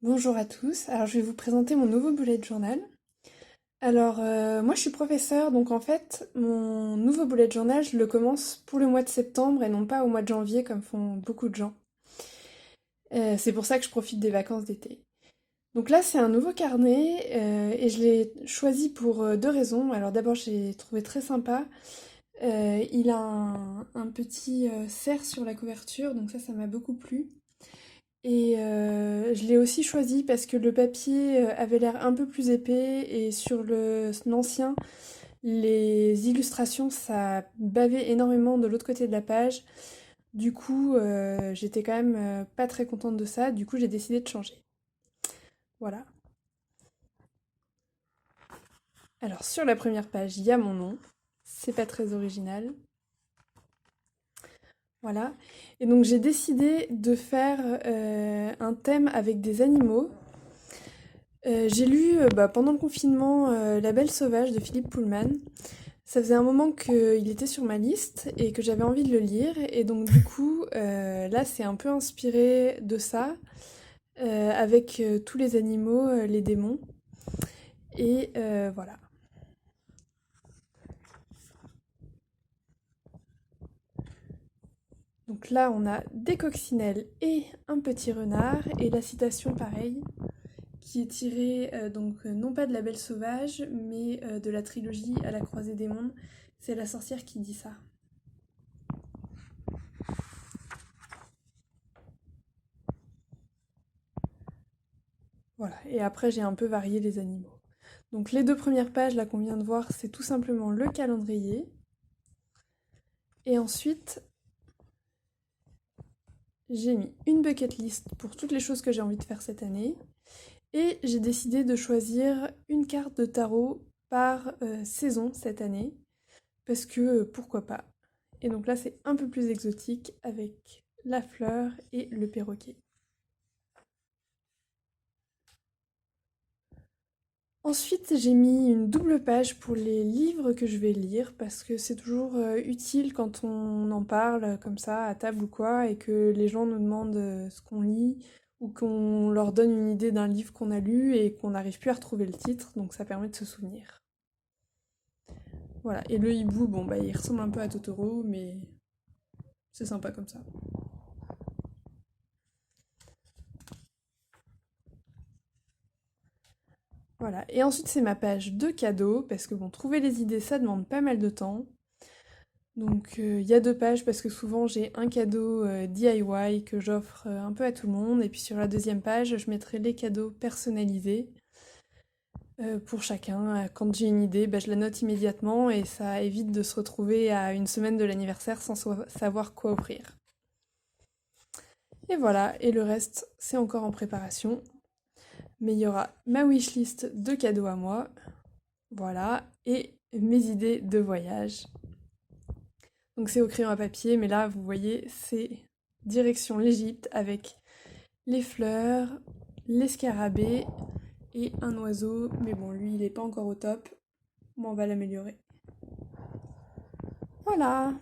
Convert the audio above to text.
Bonjour à tous, alors je vais vous présenter mon nouveau bullet journal. Alors moi je suis professeure donc en fait mon nouveau bullet journal je le commence pour le mois de septembre et non pas au mois de janvier comme font beaucoup de gens. C'est pour ça que je profite des vacances d'été. Donc là c'est un nouveau carnet et je l'ai choisi pour deux raisons. Alors d'abord j'ai trouvé très sympa. Il a un petit cerf sur la couverture donc ça m'a beaucoup plu. Et je l'ai aussi choisi parce que le papier avait l'air un peu plus épais et sur l'ancien, les illustrations, ça bavait énormément de l'autre côté de la page. Du coup, j'étais quand même pas très contente de ça. Du coup, j'ai décidé de changer. Voilà. Alors, sur la première page, il y a mon nom. C'est pas très original. Voilà. Et donc, j'ai décidé de faire un thème avec des animaux. J'ai lu pendant le confinement La Belle Sauvage de Philippe Pullman. Ça faisait un moment qu'il était sur ma liste et que j'avais envie de le lire. Et donc du coup, là c'est un peu inspiré de ça, avec tous les animaux, les démons. Et voilà. Donc là on a des coccinelles et un petit renard. Et la citation pareil, qui est tirée non pas de La Belle Sauvage, mais de la trilogie À la croisée des mondes. C'est la sorcière qui dit ça. Voilà, et après j'ai un peu varié les animaux. Donc les deux premières pages là qu'on vient de voir, c'est tout simplement le calendrier. Et ensuite, j'ai mis une bucket list pour toutes les choses que j'ai envie de faire cette année. Et j'ai décidé de choisir une carte de tarot par saison cette année. Parce que pourquoi pas. Et donc là c'est un peu plus exotique avec la fleur et le perroquet. Ensuite, j'ai mis une double page pour les livres que je vais lire parce que c'est toujours utile quand on en parle comme ça à table ou quoi et que les gens nous demandent ce qu'on lit ou qu'on leur donne une idée d'un livre qu'on a lu et qu'on n'arrive plus à retrouver le titre, donc ça permet de se souvenir. Voilà, et le hibou, bon bah il ressemble un peu à Totoro, mais c'est sympa comme ça. Voilà, et ensuite c'est ma page de cadeaux parce que bon, trouver les idées ça demande pas mal de temps. Donc il y a deux pages parce que souvent j'ai un cadeau DIY que j'offre un peu à tout le monde et puis sur la deuxième page je mettrai les cadeaux personnalisés pour chacun. Quand j'ai une idée, bah, je la note immédiatement et ça évite de se retrouver à une semaine de l'anniversaire sans savoir quoi offrir. Et voilà, et le reste c'est encore en préparation. Mais il y aura ma wishlist de cadeaux à moi, voilà, et mes idées de voyage. Donc c'est au crayon à papier, mais là, vous voyez, c'est direction l'Égypte avec les fleurs, les scarabées et un oiseau. Mais bon, lui, il n'est pas encore au top. Bon, on va l'améliorer. Voilà!